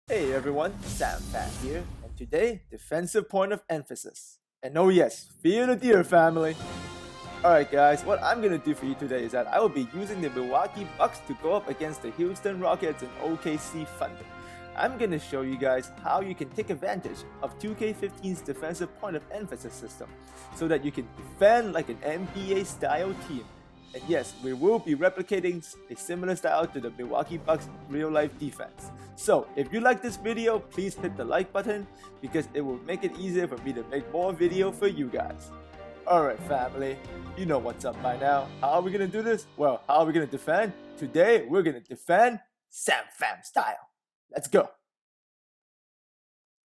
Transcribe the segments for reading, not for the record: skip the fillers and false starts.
Hey everyone, Pham here, and today, defensive point of emphasis. And oh yes, fear the deer family. Alright guys, what I'm gonna do for you today is that I will be using the Milwaukee Bucks to go up against the Houston Rockets and OKC Thunder. I'm gonna show you guys how you can take advantage of 2K15's defensive point of emphasis system so that you can defend like an NBA style team. And yes, we will be replicating a similar style to the Milwaukee Bucks real life defense. So, if you like this video, please hit the like button because it will make it easier for me to make more video for you guys. Alright family, you know what's up by now. How are we gonna do this? Well, how are we gonna defend? Today, we're gonna defend Pham style. Let's go!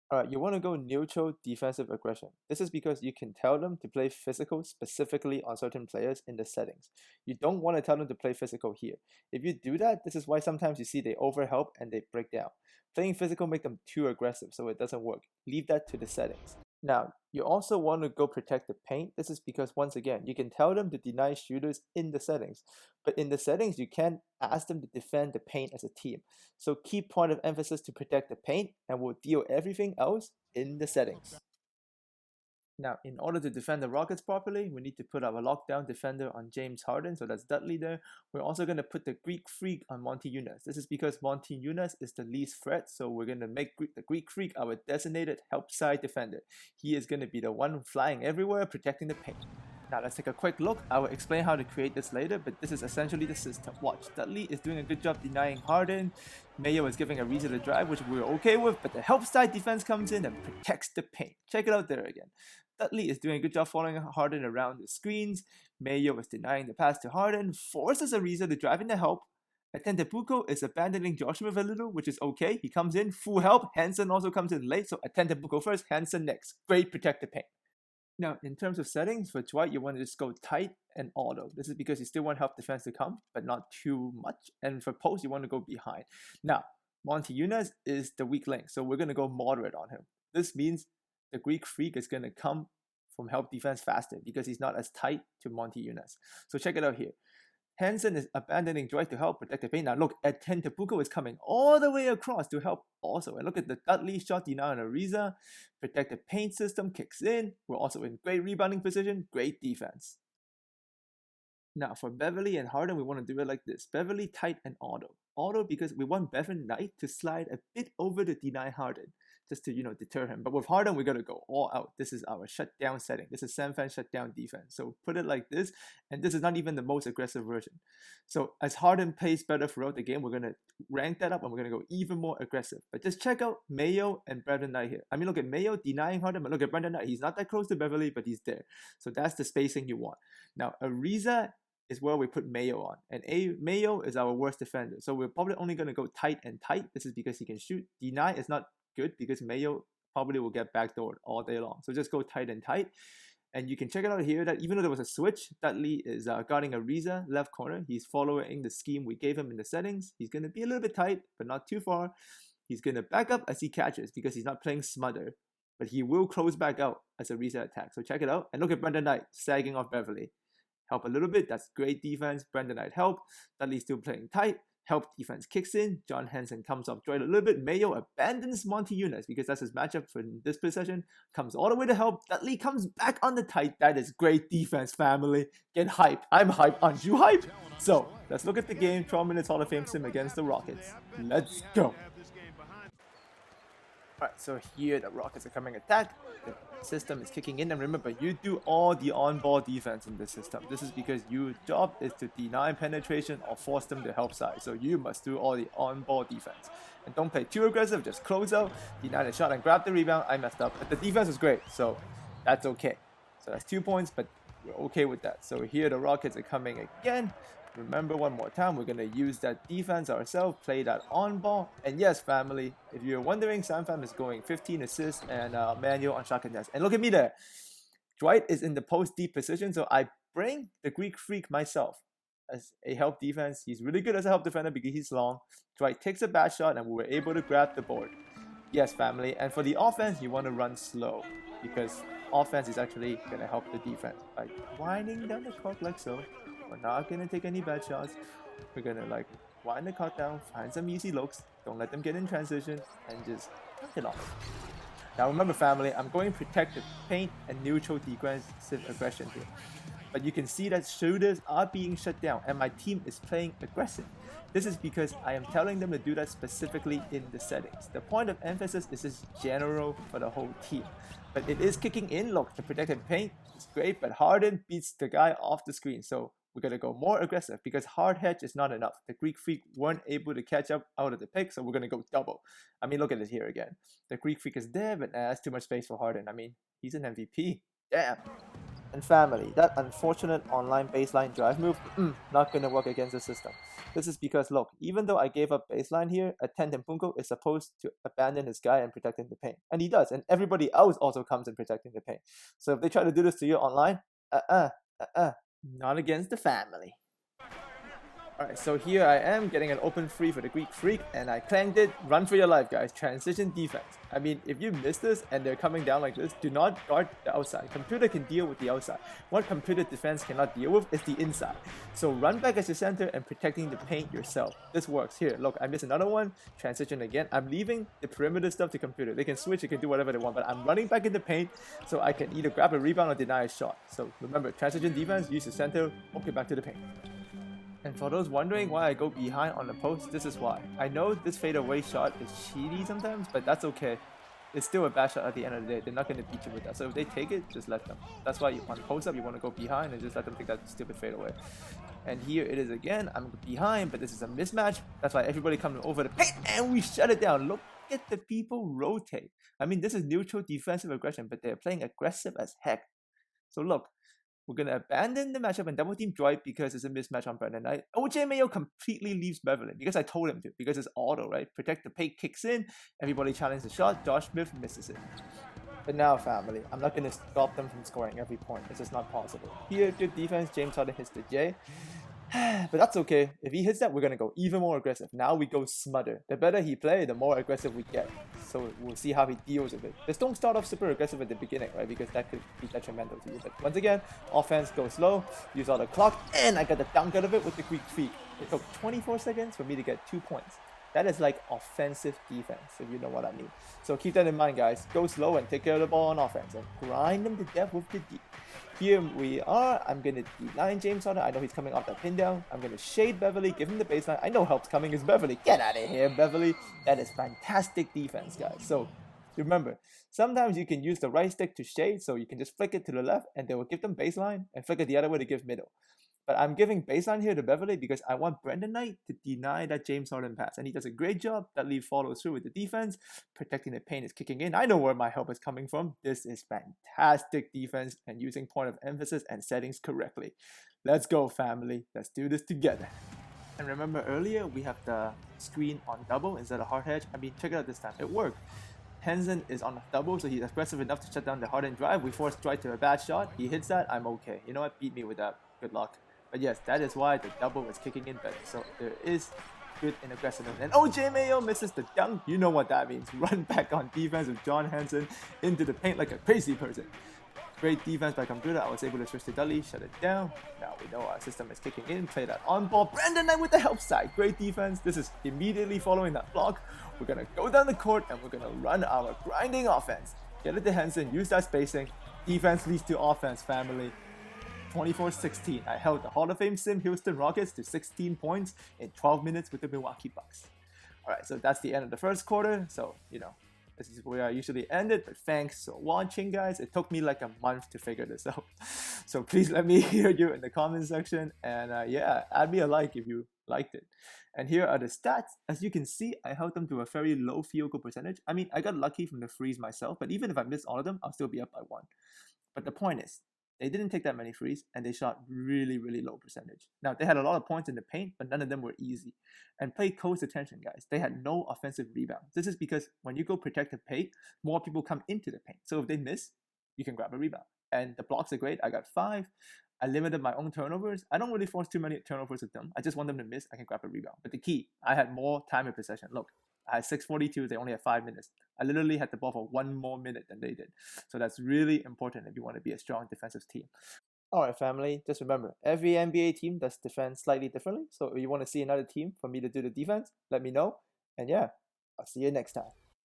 Alright, you want to go neutral defensive aggression. This is because you can tell them to play physical specifically on certain players in the settings. You don't want to tell them to play physical here. If you do that, this is why sometimes you see they overhelp and they break down. Playing physical make them too aggressive, so it doesn't work. Leave that to the settings. Now, you also want to go protect the paint. This is because, once again, you can tell them to deny shooters in the settings. But in the settings, you can't ask them to defend the paint as a team. So keep point of emphasis to protect the paint, and we'll deal everything else in the settings. Now, in order to defend the Rockets properly, we need to put our lockdown defender on James Harden, so that's Dudley there. We're also going to put the Greek Freak on Monty Eunice. This is because Monty Eunice is the least threat, so we're going to make the Greek Freak our designated help side defender. He is going to be the one flying everywhere, protecting the paint. Now let's take a quick look. I will explain how to create this later, but this is essentially the system. Watch, Dudley is doing a good job denying Harden. Mayo is giving a reason to drive, which we're okay with, but the help side defense comes in and protects the paint. Check it out there again. Dudley is doing a good job following Harden around the screens. Mayo is denying the pass to Harden, forces Ariza to drive in the help. Atentabuko is abandoning Joshua a little, which is okay. He comes in, full help. Hansen also comes in late, so Atentabuko first, Hansen next. Great protect the paint. Now, in terms of settings, for Dwight, you want to just go tight and auto. This is because you still want help defense to come, but not too much. And for post, you want to go behind. Now, Monty Eunice is the weak link, so we're going to go moderate on him. This means the Greek Freak is going to come from help defense faster because he's not as tight to Monty Eunice. So check it out here. Hansen is abandoning Dwight to help protect the paint. Now look, Atentabuko is coming all the way across to help also. And look at the Dudley shot denial on Ariza. Protect the paint system kicks in. We're also in great rebounding position, great defense. Now for Beverly and Harden, we want to do it like this. Beverly tight and auto. Auto because we want Bevan Knight to slide a bit over to deny Harden, just to deter him. But with Harden, we gotta go all out. This is our shutdown setting. This is Pham shutdown defense. So put it like this, and this is not even the most aggressive version. So as Harden plays better throughout the game, we're gonna rank that up and we're gonna go even more aggressive. But just check out Mayo and Brandon Knight here. I mean, look at Mayo denying Harden, but look at Brandon Knight. He's not that close to Beverly, but he's there. So that's the spacing you want. Now Ariza is where we put Mayo on. And Mayo is our worst defender. So we're probably only going to go tight and tight. This is because he can shoot. Deny is not good because Mayo probably will get backdoored all day long. So just go tight and tight. And you can check it out here that even though there was a switch, Dudley is guarding Ariza left corner. He's following the scheme we gave him in the settings. He's going to be a little bit tight, but not too far. He's going to back up as he catches because he's not playing smother. But he will close back out as Ariza attacks. So check it out. And look at Brandon Knight sagging off Beverly. Help a little bit, that's great defense. Brandon Knight help. Dudley still playing tight. Help defense kicks in. John Hansen comes off Dwight a little bit. Mayo abandons Monty Eunice because that's his matchup for this possession. Comes all the way to help. Dudley comes back on the tight. That is great defense, family. Get hype. I'm hype. Aren't you hype? So, let's look at the game. 12 minutes Hall of Fame sim against the Rockets. Let's go. Alright, so here the Rockets are coming attack. The system is kicking in, and remember, you do all the on-ball defense in this system. This is because your job is to deny penetration or force them to help side. So you must do all the on-ball defense. And don't play too aggressive, just close out, deny the shot and grab the rebound. I messed up, but the defense was great, so that's okay. So that's 2 points, but we're okay with that. So here the Rockets are coming again. Remember, one more time, we're going to use that defense ourselves, play that on ball. And yes, family, if you're wondering, Pham is going 15 assists and manual on shot contest. And look at me there. Dwight is in the post deep position, so I bring the Greek Freak myself as a help defense. He's really good as a help defender because he's long. Dwight takes a bad shot and we were able to grab the board. Yes, family. And for the offense, you want to run slow because offense is actually going to help the defense by winding down the clock like so. We're not going to take any bad shots. We're going to wind the clock down, find some easy looks, don't let them get in transition, and just knock it off. Now remember family, I'm going protective paint and neutral defensive aggression here. But you can see that shooters are being shut down and my team is playing aggressive. This is because I am telling them to do that specifically in the settings. The point of emphasis is just general for the whole team. But it is kicking in, look, the protected paint is great, but Harden beats the guy off the screen. So we're going to go more aggressive because hard hedge is not enough. The Greek Freak weren't able to catch up out of the pick, so we're going to go double. I mean, look at it here again. The Greek Freak is there, but that's too much space for Harden. I mean, he's an MVP. Damn. And family, that unfortunate online baseline drive move, not going to work against the system. This is because, look, even though I gave up baseline here, Attendant Punko is supposed to abandon his guy and protect in the paint. And he does, and everybody else also comes in protecting the paint. So if they try to do this to you online, not against the family. Alright, so here I am getting an open free for the Greek Freak, and I clanged it. Run for your life, guys. Transition defense. I mean, if you miss this and they're coming down like this, do not guard the outside. Computer can deal with the outside. What computer defense cannot deal with is the inside. So run back as your center and protecting the paint yourself. This works. Here, look, I missed another one. Transition again. I'm leaving the perimeter stuff to computer. They can switch, they can do whatever they want, but I'm running back in the paint so I can either grab a rebound or deny a shot. So remember, transition defense, use the center, walk it back to the paint. And for those wondering why I go behind on the post, this is why. I know this fadeaway shot is cheaty sometimes, but that's okay. It's still a bad shot at the end of the day. They're not going to beat you with that. So if they take it, just let them. That's why on post up, you want to go behind and just let them take that stupid fadeaway. And here it is again. I'm behind, but this is a mismatch. That's why everybody coming over the paint and we shut it down. Look at the people rotate. I mean, this is neutral defensive aggression, but they're playing aggressive as heck. So look. We're going to abandon the matchup and double team Dwight because it's a mismatch on Brandon Knight. OJ Mayo completely leaves Beverly because I told him to, because it's auto, right? Protect the paint kicks in, everybody challenges the shot, Josh Smith misses it. But now, family, I'm not going to stop them from scoring every point. It's just not possible. Here, good defense, James Harden hits the J. But that's okay. If he hits that, we're going to go even more aggressive. Now we go smother. The better he plays, the more aggressive we get. So we'll see how he deals with it. Just don't start off super aggressive at the beginning, right? Because that could be detrimental to you. But once again, offense goes slow, use all the clock, and I got the dunk out of it with the Greek Freak. It took 24 seconds for me to get 2 points. That is like offensive defense, if you know what I mean. So keep that in mind, guys. Go slow and take care of the ball on offense and grind them to death with the D. Here we are. I'm going to D9 James Harden. I know he's coming off that pin down. I'm going to shade Beverly, give him the baseline. I know help's coming. It's Beverly. Get out of here, Beverly. That is fantastic defense, guys. So remember, sometimes you can use the right stick to shade, so you can just flick it to the left and they will give them baseline and flick it the other way to give middle. But I'm giving baseline here to Beverly because I want Brandon Knight to deny that James Harden pass. And he does a great job. That lead follows through with the defense. Protecting the paint is kicking in. I know where my help is coming from. This is fantastic defense and using point of emphasis and settings correctly. Let's go, family. Let's do this together. And remember earlier, we have the screen on double instead of hard hedge. I mean, check it out this time. It worked. Henson is on a double, so he's aggressive enough to shut down the Harden drive. We force Dwight to a bad shot. He hits that. I'm okay. You know what? Beat me with that. Good luck. But yes, that is why the double is kicking in better. So there is good in aggressiveness. And OJ Mayo misses the dunk. You know what that means. Run back on defense with John Henson into the paint like a crazy person. Great defense by computer. I was able to switch to Dudley, shut it down. Now we know our system is kicking in. Play that on ball. Brandon Knight with the help side. Great defense. This is immediately following that block. We're going to go down the court and we're going to run our grinding offense. Get it to Henson. Use that spacing. Defense leads to offense, family. 24-16. I held the Hall of Fame sim Houston Rockets to 16 points in 12 minutes with the Milwaukee Bucks. Alright, so that's the end of the first quarter. So, you know, this is where I usually end it. But thanks for watching, guys. It took me like a month to figure this out. So please let me hear you in the comment section. And yeah, add me a like if you liked it. And here are the stats. As you can see, I held them to a very low field goal percentage. I mean, I got lucky from the frees myself. But even if I miss all of them, I'll still be up by 1. But the point is, they didn't take that many frees, and they shot really, really low percentage. Now, they had a lot of points in the paint, but none of them were easy. And pay close attention, guys. They had no offensive rebounds. This is because when you go protect the paint, more people come into the paint. So if they miss, you can grab a rebound. And the blocks are great. I got 5. I limited my own turnovers. I don't really force too many turnovers with them. I just want them to miss. I can grab a rebound. But the key, I had more time in possession. Look, I had 6:42. They only had 5 minutes. I literally had the ball for 1 more minute than they did. So that's really important if you want to be a strong defensive team. Alright, family, just remember, every NBA team does defense slightly differently. So if you want to see another team for me to do the defense, let me know. And yeah, I'll see you next time.